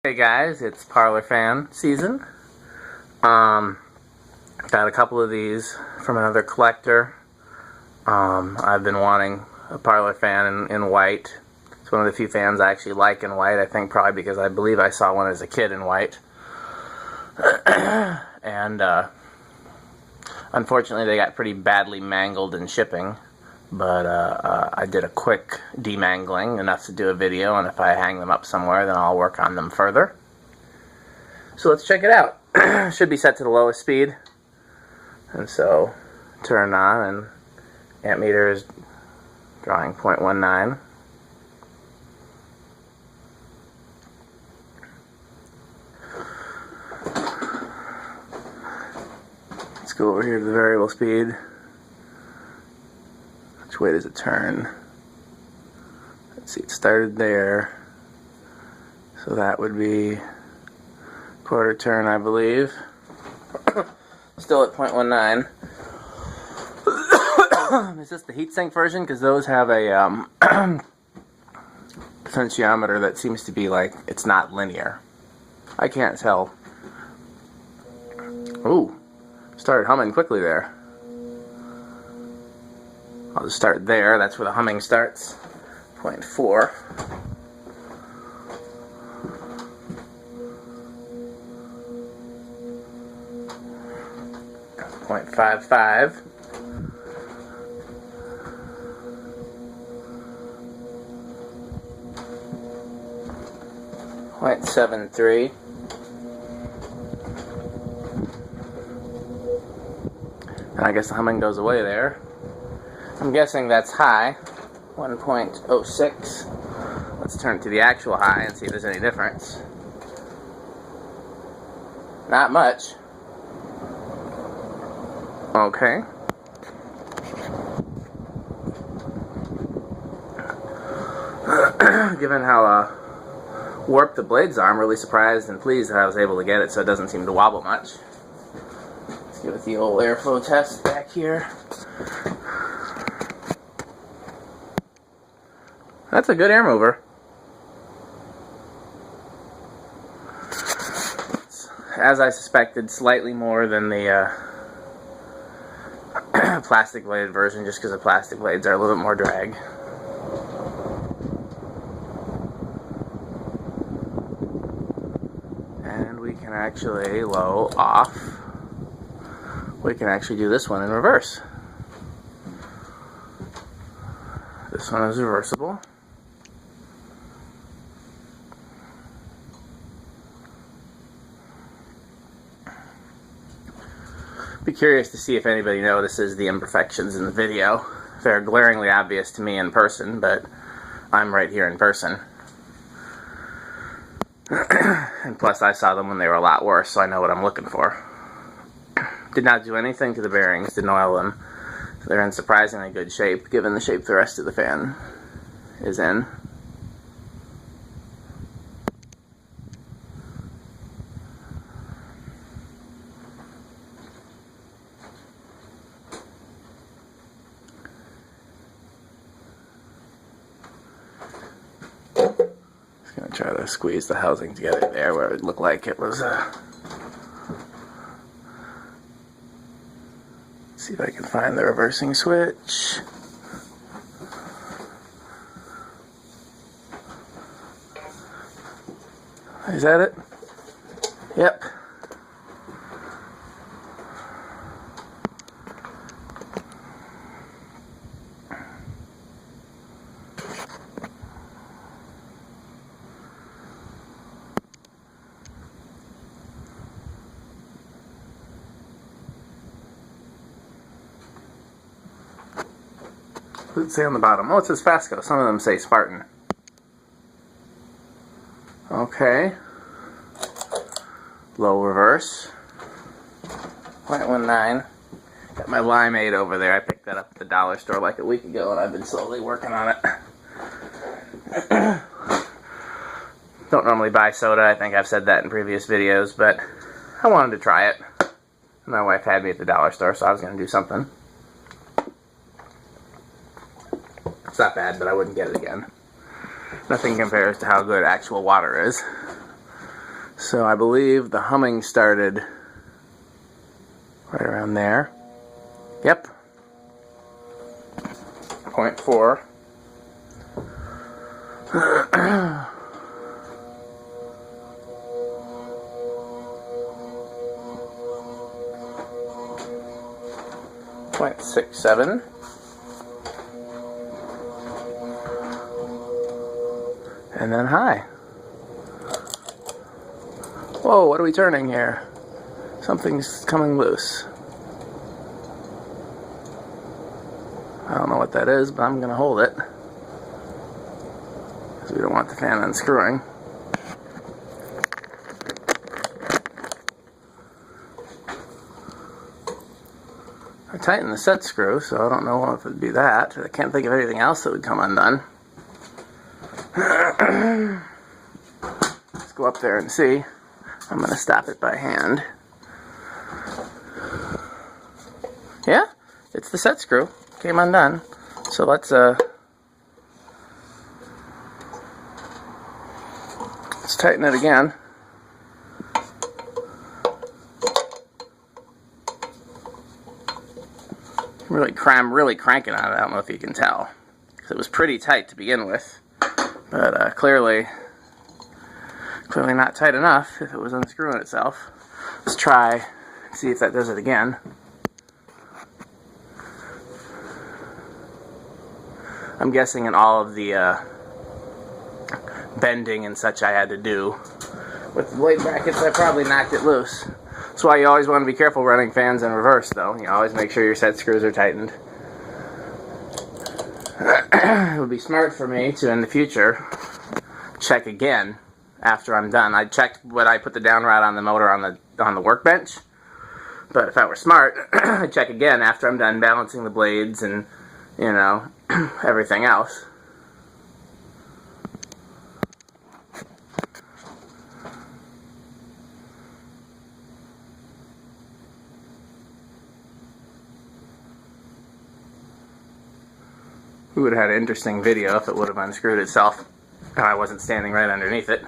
Hey guys, it's Parlour fan season. Got a couple of these from another collector. I've been wanting a Parlour fan in white. It's one of the few fans I actually like in white. I think probably because I believe I saw one as a kid in white. And unfortunately they got pretty badly mangled in shipping. But I did a quick demangling, enough to do a video, and if I hang them up somewhere, then I'll work on them further. So let's check it out. Should be set to the lowest speed. And so, turn on, and amp meter is drawing 0.19. Let's go over here to the variable speed. Which way does it turn? Let's see, it started there. So that would be quarter turn, I believe. Still at 0.19. Is this the heatsink version? Because those have a potentiometer that seems to be like, it's not linear. I can't tell. Ooh, started humming quickly there. I'll just start there, that's where the humming starts. 0.4. .55. .73. And I guess the humming goes away there. I'm guessing that's high, 1.06. Let's turn it to the actual high and see if there's any difference. Not much. Okay. Given how warped the blades are, I'm really surprised and pleased that I was able to get it so it doesn't seem to wobble much. Let's give it the old airflow test back here. That's a good air mover. As I suspected, slightly more than the plastic bladed version, just because the plastic blades are a little bit more drag. And we can actually low off. We can actually do this one in reverse. This one is reversible. Be curious to see if anybody notices the imperfections in the video. They're glaringly obvious to me in person, but I'm right here in person. And plus I saw them when they were a lot worse, so I know what I'm looking for. Did not do anything to the bearings, didn't oil them. So they're in surprisingly good shape, given the shape the rest of the fan is in. Gonna try to squeeze the housing together there where it would look like it was see if I can find the reversing switch. Is that it? Yep. What does it say on the bottom? Oh, it says Fasco. Some of them say Spartan. Okay. Low reverse. 0.19. Got my limeade over there. I picked that up at the dollar store like a week ago, and I've been slowly working on it. Don't normally buy soda. I think I've said that in previous videos, but I wanted to try it. My wife had me at the dollar store, so I was going to do something. It's not bad, but I wouldn't get it again. Nothing compares to how good actual water is. So I believe the humming started right around there. Yep. 0.4. .67. And then high. Whoa, what are we turning here? Something's coming loose. I don't know what that is, but I'm going to hold it, because we don't want the fan unscrewing. I tightened the set screw, so I don't know if it would be that. I can't think of anything else that would come undone. Let's go up there and see. I'm going to stop it by hand. Yeah, it's the set screw. Came undone. So let's tighten it again. I'm really cranking on it. I don't know if you can tell, because it was pretty tight to begin with, but clearly not tight enough if it was unscrewing itself. Let's try, see if that does it again. I'm guessing in all of the bending and such I had to do with the blade brackets, I probably knocked it loose. That's why you always want to be careful running fans in reverse, though. You always make sure your set screws are tightened. It would be smart for me to, in the future, check again after I'm done. I checked when I put the down rod on the motor on the workbench, but if I were smart, I'd check again after I'm done balancing the blades and, you know, everything else. We would have had an interesting video if it would have unscrewed itself and I wasn't standing right underneath it.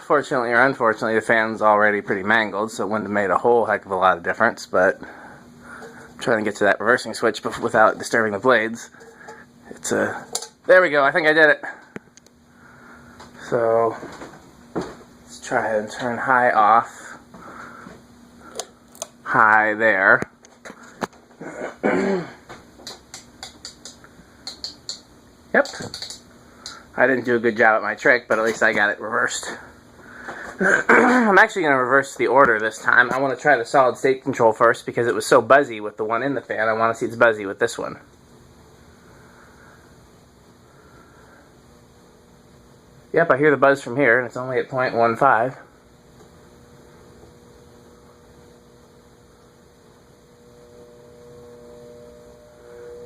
'Fortunately or unfortunately, the fan's already pretty mangled, so it wouldn't have made a whole heck of a lot of difference, but I'm trying to get to that reversing switch without disturbing the blades. There we go, I think I did it. So, let's try and turn high off. High there. Yep. I didn't do a good job at my trick, but at least I got it reversed. I'm actually going to reverse the order this time. I want to try the solid state control first because it was so buzzy with the one in the fan. I want to see it's buzzy with this one. Yep, I hear the buzz from here, and it's only at 0.15.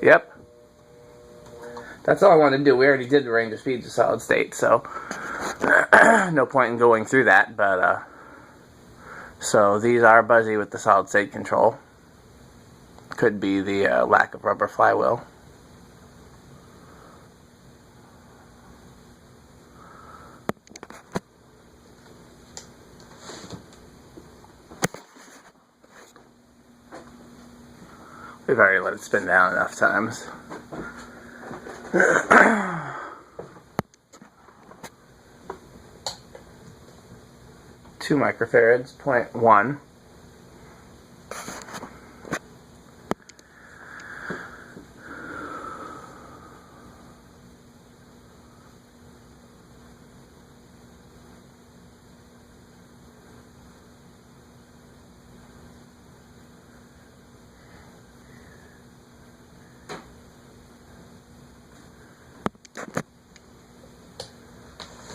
Yep. That's all I wanted to do. We already did the range of speeds of solid state, so no point in going through that, but so these are buzzy with the solid state control. Could be the lack of rubber flywheel. We've already let it spin down enough times. 2 microfarads, 0.1.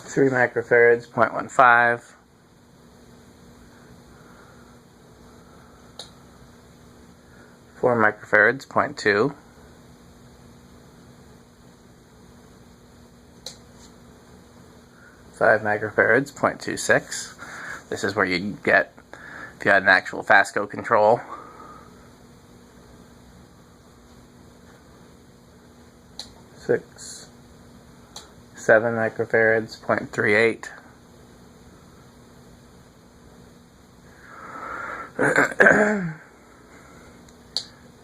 Three microfarads, 0.15. 4 microfarads, 0.2. 5 microfarads, 0.26. This is where you get If you had an actual Fasco control. Six, 7 microfarads, 0.38.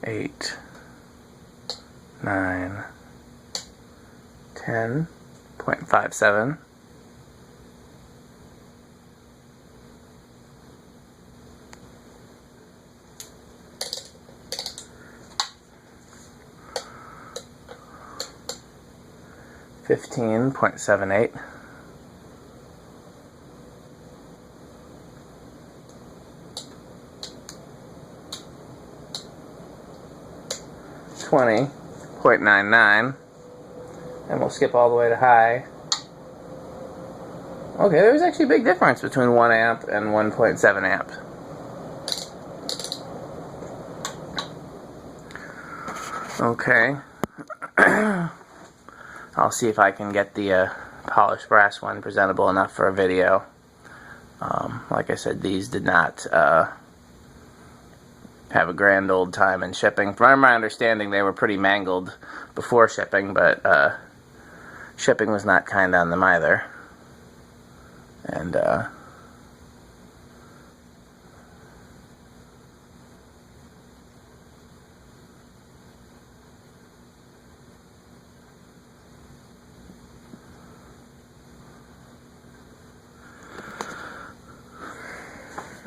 Eight, 9, 10, 0.57. 15.78. 20.99, and we'll skip all the way to high. Okay, there's actually a big difference between 1 amp and 1.7 amp. Okay. I'll see if I can get the polished brass one presentable enough for a video. Like I said, these did not have a grand old time in shipping. From my understanding, they were pretty mangled before shipping, but shipping was not kind on them either. And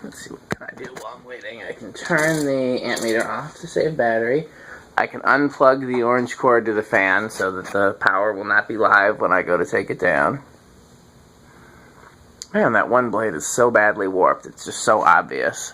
let's see, what can I do while I'm waiting? I can turn the amp meter off to save battery. I can unplug the orange cord to the fan so that the power will not be live when I go to take it down. Man, that one blade is so badly warped. It's just so obvious.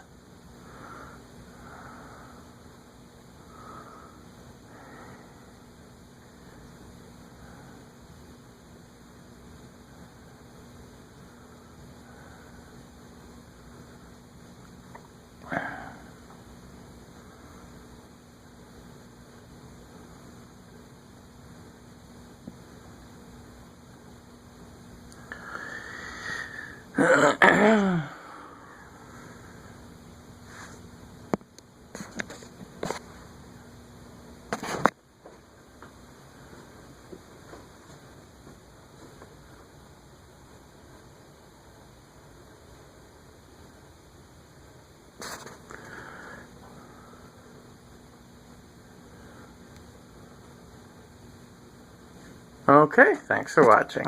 Okay, thanks for watching.